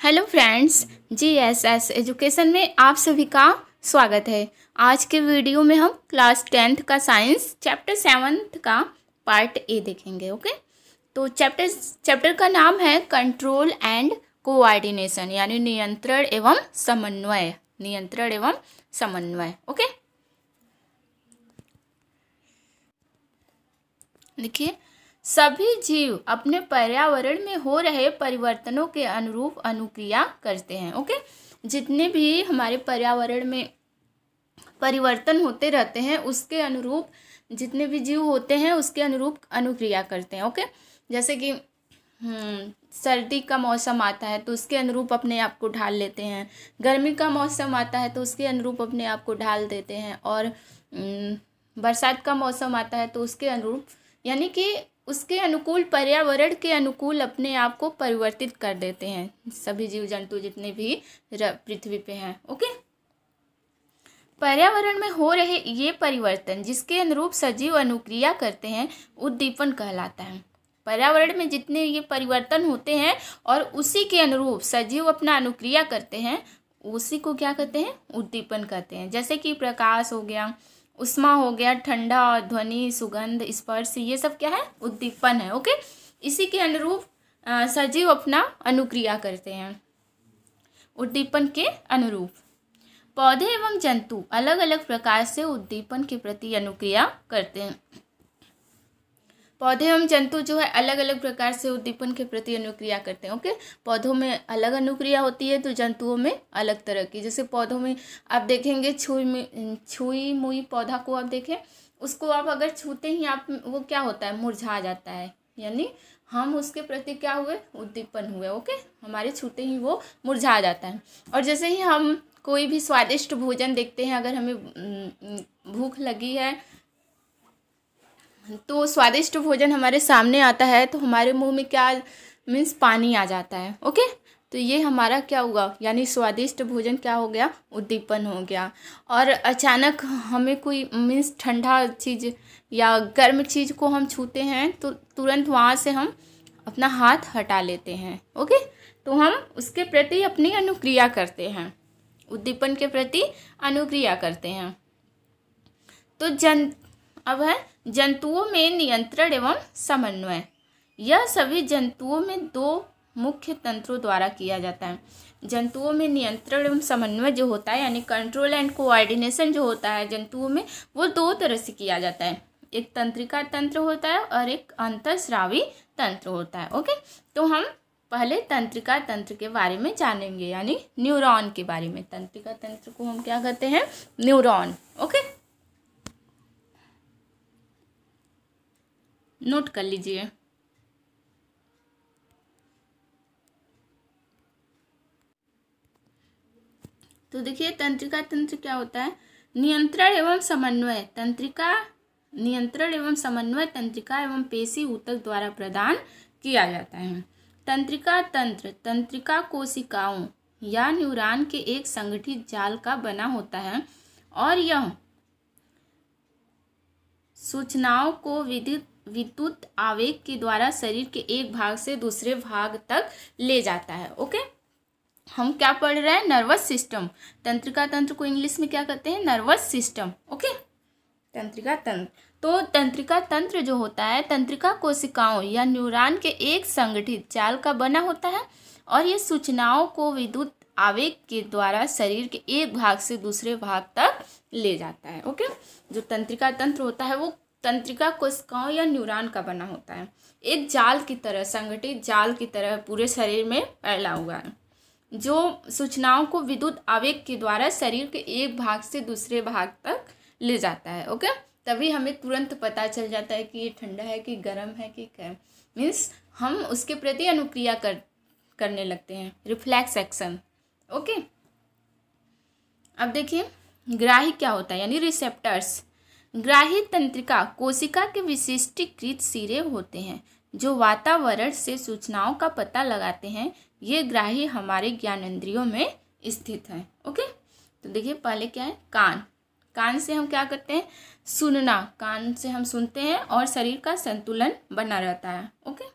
Hello friends, GSS education में आप सभी का स्वागत है। आज के वीडियो में हम क्लास 10th का साइंस चैप्टर 7 का पार्ट ए देखेंगे। ओके, तो चैप्टर का नाम है कंट्रोल एंड कोऑर्डिनेशन, यानी नियंत्रण एवं समन्वय। ओके, देखिए, सभी जीव अपने पर्यावरण में हो रहे परिवर्तनों के अनुरूप अनुक्रिया करते हैं। ओके, जितने भी हमारे पर्यावरण में परिवर्तन होते रहते हैं उसके अनुरूप जितने भी जीव होते हैं उसके अनुरूप अनुक्रिया करते हैं। ओके, जैसे कि सर्दी का मौसम आता है तो उसके अनुरूप अपने आप को ढाल लेते हैं, गर्मी का मौसम आता है तो उसके अनुरूप अपने आप को ढाल देते हैं, और बरसात का मौसम आता है तो उसके अनुरूप, यानी कि उसके अनुकूल, पर्यावरण के अनुकूल अपने आप को परिवर्तित कर देते हैं सभी जीव जंतु जितने भी पृथ्वी पे हैं। ओके, पर्यावरण में हो रहे ये परिवर्तन जिसके अनुरूप सजीव अनुक्रिया करते हैं उद्दीपन कहलाता है। पर्यावरण में जितने ये परिवर्तन होते हैं और उसी के अनुरूप सजीव अपना अनुक्रिया करते हैं, उसी को क्या कहते हैं? उद्दीपन कहते हैं। जैसे कि प्रकाश हो गया, उष्मा हो गया, ठंडा, ध्वनि, सुगंध, स्पर्श, ये सब क्या है? उद्दीपन है। ओके, इसी के अनुरूप सजीव अपना अनुक्रिया करते हैं, उद्दीपन के अनुरूप। पौधे एवं जंतु अलग अलग प्रकार से उद्दीपन के प्रति अनुक्रिया करते हैं। पौधे एवं जंतु जो है अलग अलग प्रकार से उद्दीपन के प्रति अनुक्रिया करते हैं। ओके, पौधों में अलग अनुक्रिया होती है तो जंतुओं में अलग तरह की। जैसे पौधों में आप देखेंगे छुई मुई पौधा को आप देखें, उसको आप अगर छूते ही आप, वो क्या होता है? मुरझा जाता है, यानी हम उसके प्रति क्या हुए? उद्दीपन हुए। ओके, हमारे छूते ही वो मुरझा जाता है। और जैसे ही हम कोई भी स्वादिष्ट भोजन देखते हैं, अगर हमें भूख लगी है तो स्वादिष्ट भोजन हमारे सामने आता है तो हमारे मुंह में क्या मीन्स पानी आ जाता है। ओके, तो ये हमारा क्या हुआ? यानी स्वादिष्ट भोजन क्या हो गया? उद्दीपन हो गया। और अचानक हमें कोई मीन्स ठंडा चीज़ या गर्म चीज़ को हम छूते हैं तो तुरंत वहाँ से हम अपना हाथ हटा लेते हैं। ओके, तो हम उसके प्रति अपनी अनुक्रिया करते हैं, उद्दीपन के प्रति अनुक्रिया करते हैं। तो अब है जंतुओं में नियंत्रण एवं समन्वय। यह सभी जंतुओं में दो मुख्य तंत्रों द्वारा किया जाता है। जंतुओं में नियंत्रण एवं समन्वय जो होता है, यानी कंट्रोल एंड कोऑर्डिनेशन जो होता है जंतुओं में, वो दो तरह से किया जाता है। एक तंत्रिका तंत्र होता है और एक अंतःस्रावी तंत्र होता है। ओके, तो हम पहले तंत्रिका तंत्र के बारे में जानेंगे, यानी न्यूरॉन के बारे में। तंत्रिका तंत्र को हम क्या कहते हैं? न्यूरॉन। ओके, नोट कर लीजिए। तो देखिए, तंत्रिका तंत्र क्या होता है? नियंत्रण एवं समन्वय तंत्रिका एवं पेशी ऊतक द्वारा प्रदान किया जाता है। तंत्रिका तंत्र तंत्रिका कोशिकाओं या न्यूरॉन के एक संगठित जाल का बना होता है और यह सूचनाओं को विद्युत आवेग के द्वारा शरीर के एक भाग से दूसरे भाग तक ले जाता है। ओके, हम क्या पढ़ रहे हैं? Nervous system. तंत्रिका तंत्र को इंग्लिश में क्या कहते हैं? Nervous system. ओके, तंत्रिका तंत्र। तो तंत्रिका तंत्र जो होता है तंत्रिका कोशिकाओं या न्यूरॉन के एक संगठित जाल का बना होता है और ये सूचनाओं को विद्युत आवेग के द्वारा शरीर के एक भाग से दूसरे भाग तक ले जाता है। ओके, जो तंत्रिका तंत्र होता है वो तंत्रिका कोशिकाओं या न्यूरॉन का बना होता है, एक जाल की तरह, संगठित जाल की तरह पूरे शरीर में फैला हुआ है, जो सूचनाओं को विद्युत आवेग के द्वारा शरीर के एक भाग से दूसरे भाग तक ले जाता है। ओके, तभी हमें तुरंत पता चल जाता है कि ये ठंडा है कि गर्म है कि क्या, मीन्स हम उसके प्रति अनुक्रिया करने लगते हैं, रिफ्लेक्स एक्शन। ओके, अब देखिए ग्राही क्या होता है, यानी रिसेप्टर्स। ग्राही तंत्रिका कोशिका के विशिष्टीकृत सिरे होते हैं जो वातावरण से सूचनाओं का पता लगाते हैं। ये ग्राही हमारे ज्ञानेंद्रियों में स्थित है। ओके, तो देखिए पहले क्या है? कान से हम क्या करते हैं? सुनना। कान से हम सुनते हैं और शरीर का संतुलन बना रहता है। ओके,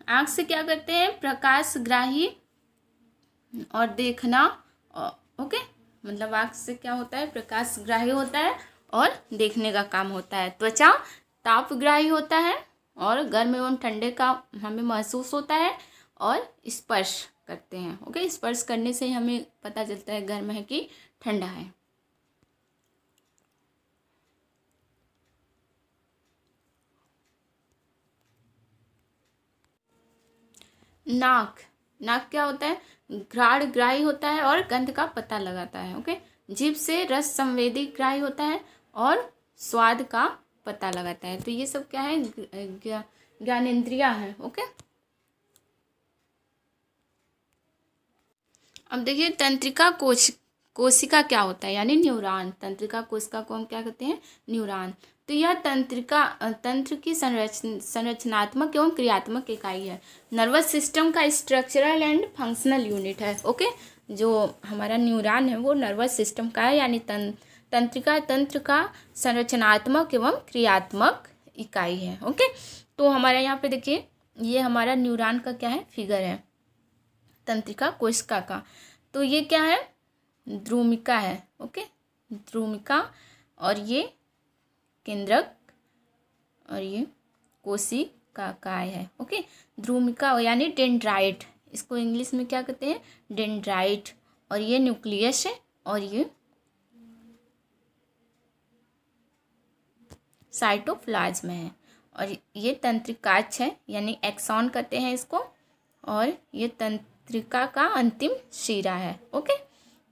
आँख से क्या करते हैं, प्रकाशग्राही और देखना। ओके, मतलब आँख से क्या होता है, प्रकाशग्राही होता है और देखने का काम होता है। त्वचा तापग्राही होता है और गर्म एवं ठंडे का हमें महसूस होता है और स्पर्श करते हैं। ओके, स्पर्श करने से ही हमें पता चलता है गर्म है कि ठंडा है। नाक, नाक क्या होता है, घ्राणग्राही होता है और गंध का पता लगाता है। ओके, जीभ से रस संवेदी ग्राही होता है और स्वाद का पता लगाता है। तो ये सब क्या है, ज्ञानेंद्रियां हैं। ओके, अब देखिए तंत्रिका कोशिका क्या होता है, यानी न्यूरॉन। तंत्रिका कोशिका को हम क्या कहते हैं, न्यूरॉन। तो यह तंत्र की संरचनात्मक एवं क्रियात्मक इकाई है। नर्वस सिस्टम का स्ट्रक्चरल एंड फंक्शनल यूनिट है। ओके, जो हमारा न्यूरॉन है वो नर्वस सिस्टम का है, यानी तंत्रिका तंत्र का संरचनात्मक एवं क्रियात्मक इकाई है। ओके, तो हमारे यहाँ पे देखिए ये हमारा न्यूरॉन का क्या है, फिगर है तंत्रिका कोशिका का। तो ये क्या है, द्रुमिका है। ओके, द्रुमिका, और ये केंद्रक और ये कोशिका काय है। ओके, द्रुमिका यानी डेंड्राइट, इसको इंग्लिश में क्या कहते हैं, डेंड्राइट। और ये न्यूक्लियस है और ये साइटोप्लाज्म है। और ये तंत्रिकाक्ष है, यानी एक्सॉन कहते हैं इसको। और ये तंत्रिका का अंतिम शिरा है। ओके,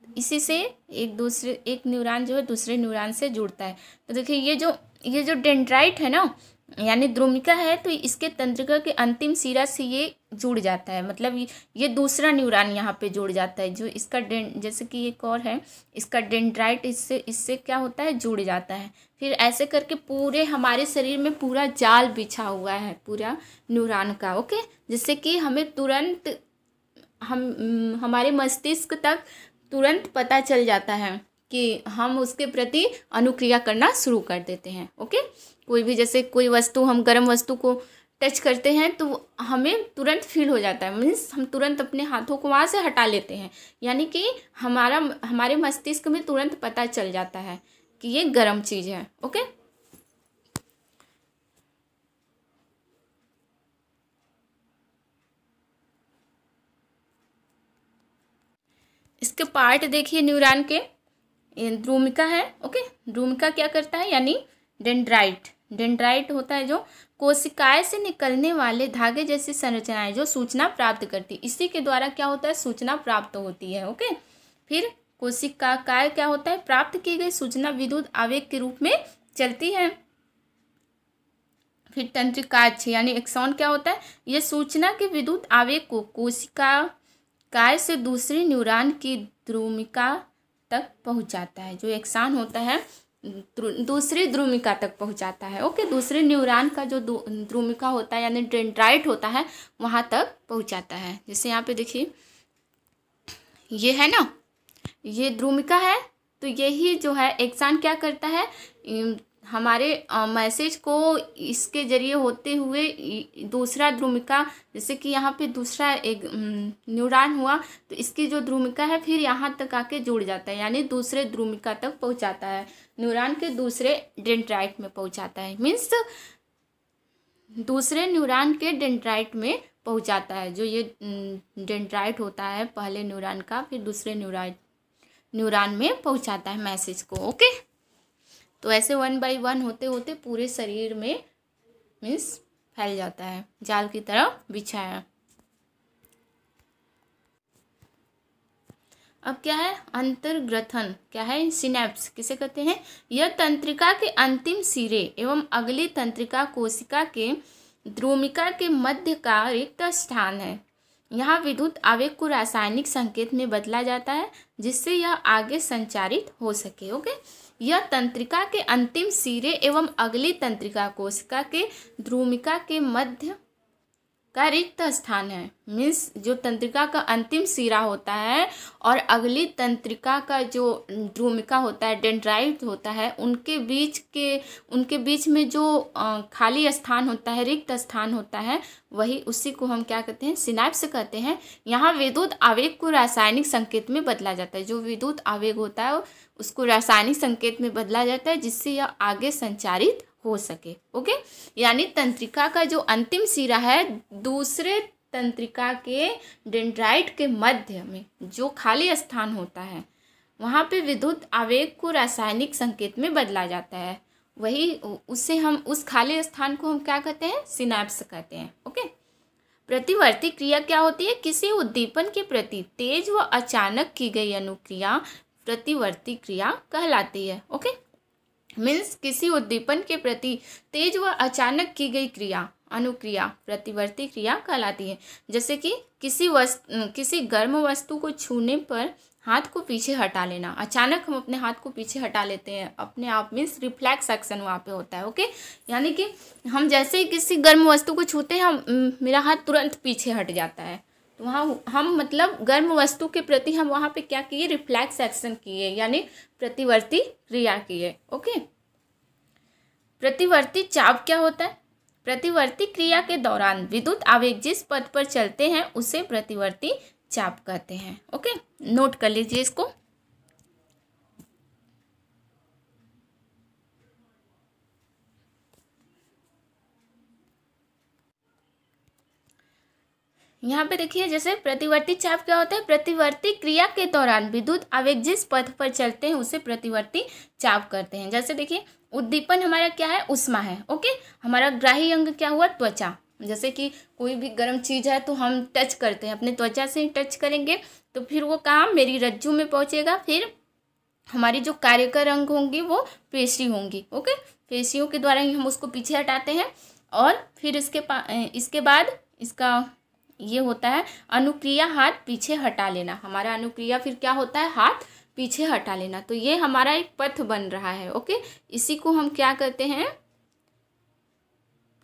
इसी से एक न्यूरॉन जो है दूसरे न्यूरॉन से जुड़ता है। तो देखिए ये जो डेंड्राइट है ना, यानी द्रुमिका है, तो इसके तंत्रिका के अंतिम सिरा से ये जुड़ जाता है। मतलब ये दूसरा न्यूरॉन यहाँ पे जुड़ जाता है, जो इसका जैसे कि एक और है, इसका डेंड्राइट इससे क्या होता है, जुड़ जाता है। फिर ऐसे करके पूरे हमारे शरीर में पूरा जाल बिछा हुआ है पूरा न्यूरॉन का। ओके, जिससे कि हमें तुरंत हमारे मस्तिष्क तक तुरंत पता चल जाता है कि हम उसके प्रति अनुक्रिया करना शुरू कर देते हैं। ओके, कोई भी जैसे कोई वस्तु, हम गर्म वस्तु को टच करते हैं तो हमें तुरंत फील हो जाता है, मीन्स हम तुरंत अपने हाथों को वहाँ से हटा लेते हैं, यानी कि हमारे मस्तिष्क में तुरंत पता चल जाता है कि ये गर्म चीज़ है। ओके, इसके पार्ट देखिए न्यूरॉन के, द्रुमिका है। ओके, द्रुमिका क्या करता है, यानी डेंड्राइट होता है जो कोशिकाएं से निकलने वाले धागे जैसी संरचनाएं जो सूचना प्राप्त करती, इसी के द्वारा क्या होता है, सूचना प्राप्त होती है। ओके, फिर कोशिकाएं क्या होता है, प्राप्त की गई सूचना विद्युत आवेग के रूप में चलती है। फिर तंत्रिकाक्ष यानी एक्सॉन क्या होता है, यह सूचना के विद्युत आवेग को कोशिकाएं से दूसरी न्यूरॉन की द्रुमिका तक पहुंचाता है। जो एक्सॉन होता है दूसरी द्रुमिका तक पहुंचाता है। ओके, दूसरे न्यूरॉन का जो द्रुमिका होता है यानी डेंड्राइट होता है वहां तक पहुंचाता है। जैसे यहाँ पे देखिए ये है ना, ये द्रुमिका है, तो यही जो है एक्सॉन क्या करता है, हमारे मैसेज को इसके जरिए होते हुए दूसरा द्रुमिका, जैसे कि यहाँ पे दूसरा एक न्यूरॉन हुआ तो इसकी जो द्रुमिका है फिर यहाँ तक आके जुड़ जाता है, यानी दूसरे द्रुमिका तक पहुँचाता है, न्यूरॉन के दूसरे डेंड्राइट में पहुँचाता है, मीन्स दूसरे न्यूरॉन के डेंड्राइट में पहुँचाता है। जो ये डेंड्राइट होता है पहले न्यूरॉन का, फिर दूसरे न्यूरॉन में पहुँचाता है मैसेज को। ओके, तो ऐसे 1 बाय 1 होते होते पूरे शरीर में मीन्स फैल जाता है, जाल की तरह बिछाया। अब क्या है, अंतर्ग्रथन क्या है, सिनेप्स किसे कहते हैं, यह तंत्रिका के अंतिम सिरे एवं अगली तंत्रिका कोशिका के द्रुमिका के मध्य का रिक्त स्थान है। यहाँ विद्युत आवेग को रासायनिक संकेत में बदला जाता है जिससे यह आगे संचारित हो सके। ओके, यह तंत्रिका के अंतिम सिरे एवं अगली तंत्रिका कोशिका के द्रुमिका के मध्य का रिक्त स्थान है, मीन्स जो तंत्रिका का अंतिम सिरा होता है और अगली तंत्रिका का जो ध्रुमिका होता है, डेंड्राइट होता है, उनके बीच में जो खाली स्थान होता है, रिक्त स्थान होता है, वही उसी को हम क्या कहते हैं, सिनैप्स कहते हैं। यहाँ विद्युत आवेग को रासायनिक संकेत में बदला जाता है। जो विद्युत आवेग होता है उसको रासायनिक संकेत में बदला जाता है, जिससे यह आगे संचारित हो सके। ओके, यानी तंत्रिका का जो अंतिम सिरा है, दूसरे तंत्रिका के डेंड्राइट के मध्य में जो खाली स्थान होता है, वहाँ पे विद्युत आवेग को रासायनिक संकेत में बदला जाता है। वही उससे हम उस खाली स्थान को हम क्या कहते हैं, सिनैप्स कहते हैं। ओके, प्रतिवर्ती क्रिया क्या होती है, किसी उद्दीपन के प्रति तेज व अचानक की गई अनुक्रिया प्रतिवर्ती क्रिया कहलाती है। ओके, मीन्स किसी उद्दीपन के प्रति तेज व अचानक की गई क्रिया, अनुक्रिया प्रतिवर्ती क्रिया कहलाती है। जैसे कि किसी गर्म वस्तु को छूने पर हाथ को पीछे हटा लेना, अचानक हम अपने हाथ को पीछे हटा लेते हैं अपने आप, मीन्स रिफ्लेक्स एक्शन वहाँ पे होता है। ओके, यानी कि हम जैसे ही किसी गर्म वस्तु को छूते हैं, मेरा हाथ तुरंत पीछे हट जाता है। तो वहाँ हम मतलब गर्म वस्तु के प्रति हम वहाँ पे क्या किए, रिफ्लेक्स एक्शन किए, यानी प्रतिवर्ती क्रिया किए। ओके, प्रतिवर्ती चाप क्या होता है, प्रतिवर्ती क्रिया के दौरान विद्युत आवेग जिस पथ पर चलते हैं उसे प्रतिवर्ती चाप कहते हैं। ओके, नोट कर लीजिए इसको। यहाँ पे देखिए, जैसे प्रतिवर्ती चाप क्या होता है, प्रतिवर्ती क्रिया के दौरान विद्युत आवेग जिस पथ पर चलते हैं उसे प्रतिवर्ती चाप कहते हैं। जैसे देखिए, उद्दीपन हमारा क्या है, ऊष्मा है। ओके, हमारा ग्राही अंग क्या हुआ, त्वचा। जैसे कि कोई भी गर्म चीज़ है तो हम टच करते हैं, अपने त्वचा से ही टच करेंगे तो फिर वो काम मेरी रज्जू में पहुँचेगा, फिर हमारी जो कार्यकर अंग होंगी वो पेशी होंगी। ओके, पेशियों के द्वारा ही हम उसको पीछे हटाते हैं। और फिर इसके बाद इसका ये होता है अनुक्रिया, हाथ पीछे हटा लेना। हमारा अनुक्रिया फिर क्या होता है, हाथ पीछे हटा लेना। तो ये हमारा एक पथ बन रहा है। ओके, इसी को हम क्या कहते हैं,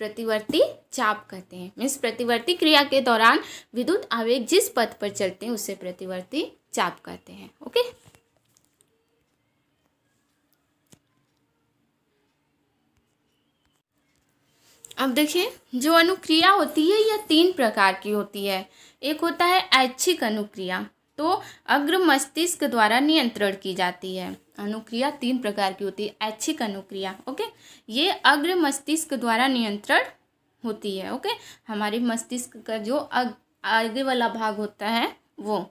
प्रतिवर्ती चाप कहते हैं। मीन्स प्रतिवर्ती क्रिया के दौरान विद्युत आवेग जिस पथ पर चलते हैं उसे प्रतिवर्ती चाप कहते हैं। ओके, अब देखिए, जो अनुक्रिया होती है यह 3 प्रकार की होती है। एक होता है ऐच्छिक अनुक्रिया, तो अग्र मस्तिष्क द्वारा नियंत्रण की जाती है। अनुक्रिया 3 प्रकार की होती है। ऐच्छिक अनुक्रिया, ओके, ये अग्र मस्तिष्क द्वारा नियंत्रण होती है। ओके, हमारे मस्तिष्क का जो आगे वाला भाग होता है वो।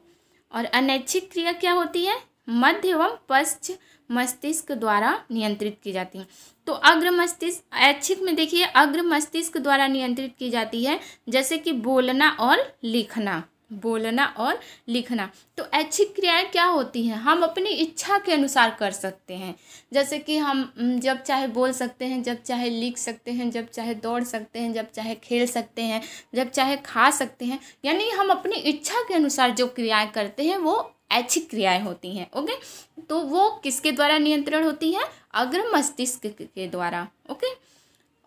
और अनैच्छिक क्रिया क्या होती है, मध्य एवं पश्च मस्तिष्क द्वारा नियंत्रित की जाती है। तो अग्र मस्तिष्क, ऐच्छिक में देखिए अग्र मस्तिष्क द्वारा नियंत्रित की जाती है, जैसे कि बोलना और लिखना, बोलना और लिखना। तो ऐच्छिक क्रियाएं क्या होती हैं, हम अपनी इच्छा के अनुसार कर सकते हैं। जैसे कि हम जब चाहे बोल सकते हैं, जब चाहे लिख सकते हैं, जब चाहे दौड़ सकते हैं, जब चाहे खेल सकते हैं, जब चाहे खा सकते हैं। यानी हम अपनी इच्छा के अनुसार जो क्रियाएं करते हैं वो ऐच्छिक क्रियाएं होती हैं। ओके, तो वो किसके द्वारा नियंत्रण होती है, अग्र मस्तिष्क के द्वारा। ओके,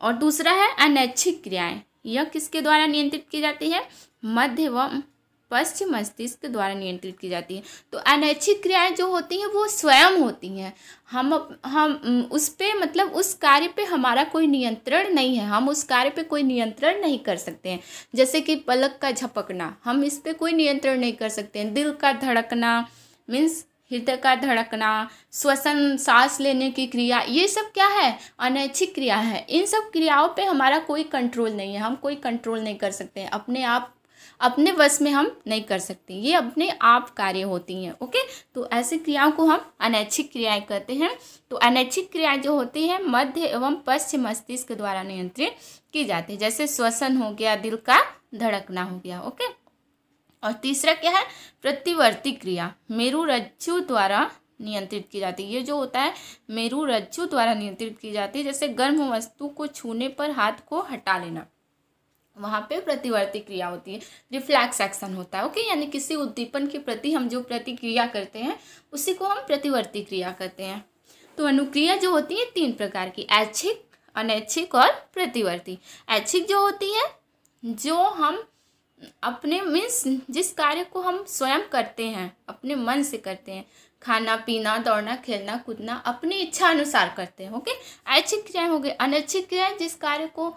और दूसरा है अनैच्छिक क्रियाएं, यह किसके द्वारा नियंत्रित की जाती है, मध्य एवं पश्चिम मस्तिष्क द्वारा नियंत्रित की जाती है। तो अनैच्छिक क्रियाएं जो होती हैं वो स्वयं होती हैं, हम उस पे मतलब उस कार्य पे हमारा कोई नियंत्रण नहीं है, हम उस कार्य पे कोई नियंत्रण नहीं कर सकते हैं। जैसे कि पलक का झपकना, हम इस पे कोई नियंत्रण नहीं कर सकते हैं। दिल का धड़कना, मीन्स हृदय का धड़कना, श्वसन, सांस लेने की क्रिया, ये सब क्या है, अनैच्छिक क्रिया है। इन सब क्रियाओं पे हमारा कोई कंट्रोल नहीं है, हम कोई कंट्रोल नहीं कर सकते हैं, अपने आप अपने वश में हम नहीं कर सकते, ये अपने आप कार्य होती हैं। ओके, तो ऐसी क्रियाओं को हम अनैच्छिक क्रियाएं कहते हैं। तो अनैच्छिक क्रियाएं जो होती हैं मध्य एवं पश्चिम मस्तिष्क द्वारा नियंत्रित की जाती है, जैसे श्वसन हो गया, दिल का धड़कना हो गया। ओके, और तीसरा क्या है, प्रतिवर्ती क्रिया, मेरुरज्जु द्वारा नियंत्रित की जाती है। ये जो होता है मेरुरज्जु द्वारा नियंत्रित की जाती है, जैसे गर्म वस्तु को छूने पर हाथ को हटा लेना, वहाँ पे प्रतिवर्ती क्रिया होती है, रिफ्लेक्स एक्शन होता है। ओके, यानी किसी उद्दीपन के प्रति हम जो प्रतिक्रिया करते हैं उसी को हम प्रतिवर्ती क्रिया कहते हैं। तो अनुक्रिया जो होती है 3 प्रकार की, ऐच्छिक, अनैच्छिक और प्रतिवर्ती। ऐच्छिक जो होती है जो हम अपने मीन्स जिस कार्य को हम स्वयं करते हैं, अपने मन से करते हैं, खाना पीना, दौड़ना, खेलना, कूदना अपनी इच्छा अनुसार करते हैं। ओके, ऐच्छिक क्रियाएं हो गई। अनैच्छिक क्रियाएं जिस कार्य को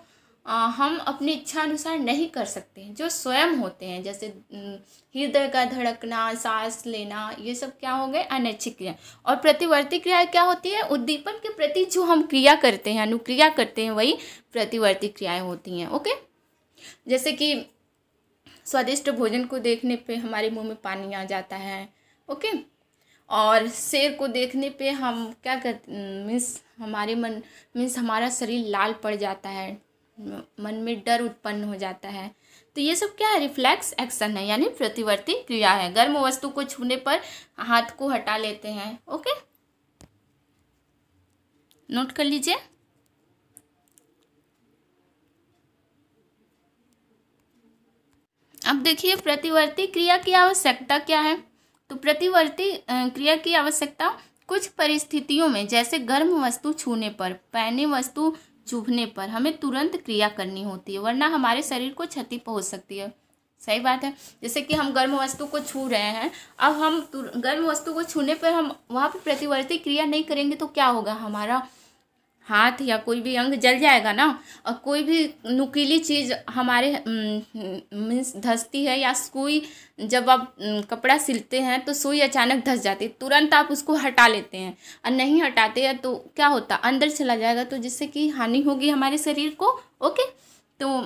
हम अपनी इच्छा अनुसार नहीं कर सकते हैं, जो स्वयं होते हैं, जैसे हृदय का धड़कना, सांस लेना, ये सब क्या हो गए, अनैच्छिक क्रिया। और प्रतिवर्ती क्रिया क्या होती है, उद्दीपन के प्रति जो हम क्रिया करते हैं, अनुक्रिया करते हैं, वही प्रतिवर्ती क्रियाएं होती हैं। ओके, जैसे कि स्वादिष्ट भोजन को देखने पे हमारे मुंह में पानी आ जाता है। ओके, और शेर को देखने पे हम क्या करते, मीन्स हमारे मन मीन्स हमारा शरीर लाल पड़ जाता है, मन में डर उत्पन्न हो जाता है। तो ये सब क्या है, रिफ्लेक्स एक्शन है, यानी प्रतिवर्ती क्रिया है। गर्म वस्तु को छूने पर हाथ को हटा लेते हैं। ओके, नोट कर लीजिए। अब देखिए प्रतिवर्ती क्रिया की आवश्यकता क्या है। तो प्रतिवर्ती क्रिया की आवश्यकता कुछ परिस्थितियों में, जैसे गर्म वस्तु छूने पर, पैनी वस्तु चुभने पर हमें तुरंत क्रिया करनी होती है, वरना हमारे शरीर को क्षति पहुंच सकती है। सही बात है। जैसे कि हम गर्म वस्तु को छू रहे हैं, अब हम गर्म वस्तु को छूने पर हम वहाँ पर प्रतिवर्ती क्रिया नहीं करेंगे तो क्या होगा, हमारा हाथ या कोई भी अंग जल जाएगा ना। और कोई भी नुकीली चीज़ हमारे मीन्स धंसती है, या सुई, जब आप कपड़ा सिलते हैं तो सुई अचानक धंस जाती है, तुरंत आप उसको हटा लेते हैं, और नहीं हटाते हैं तो क्या होता, अंदर चला जाएगा, तो जिससे कि हानि होगी हमारे शरीर को। ओके, तो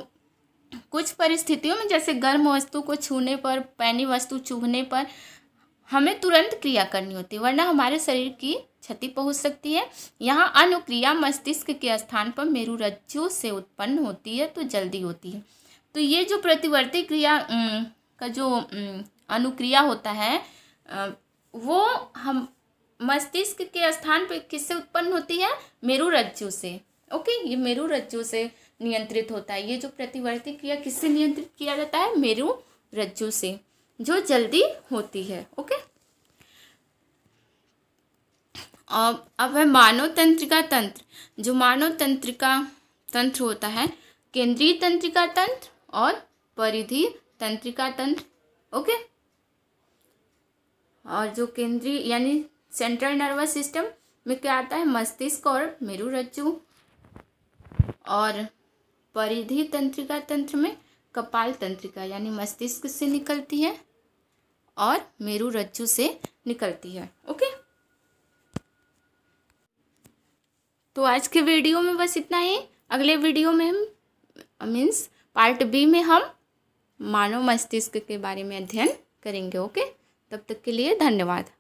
कुछ परिस्थितियों में, जैसे गर्म वस्तु को छूने पर, पैनी वस्तु चुभने पर हमें तुरंत क्रिया करनी होती है, वरना हमारे शरीर की क्षति पहुंच सकती है। यहाँ अनुक्रिया मस्तिष्क के स्थान पर मेरुरज्जु से उत्पन्न होती है, तो जल्दी होती है। तो ये जो प्रतिवर्ती क्रिया का जो अनुक्रिया होता है, वो हम मस्तिष्क के स्थान पर किससे उत्पन्न होती है, मेरुरज्जु से। ओके, ये मेरुरज्जु से नियंत्रित होता है। ये जो प्रतिवर्ती क्रिया किससे नियंत्रित किया जाता है, मेरुरज्जु से, जो जल्दी होती है। ओके, अब है मानव तंत्रिका तंत्र। जो मानव तंत्रिका तंत्र होता है, केंद्रीय तंत्रिका तंत्र और परिधि तंत्रिका तंत्र। ओके, और जो केंद्रीय यानी सेंट्रल नर्वस सिस्टम में क्या आता है, मस्तिष्क और मेरुरज्जु। और परिधि तंत्रिका तंत्र में कपाल तंत्रिका यानी मस्तिष्क से निकलती है और मेरुरज्जु से निकलती है। ओके, तो आज के वीडियो में बस इतना ही। अगले वीडियो में हम मीन्स पार्ट बी में हम मानव मस्तिष्क के बारे में अध्ययन करेंगे। ओके, तब तक के लिए धन्यवाद।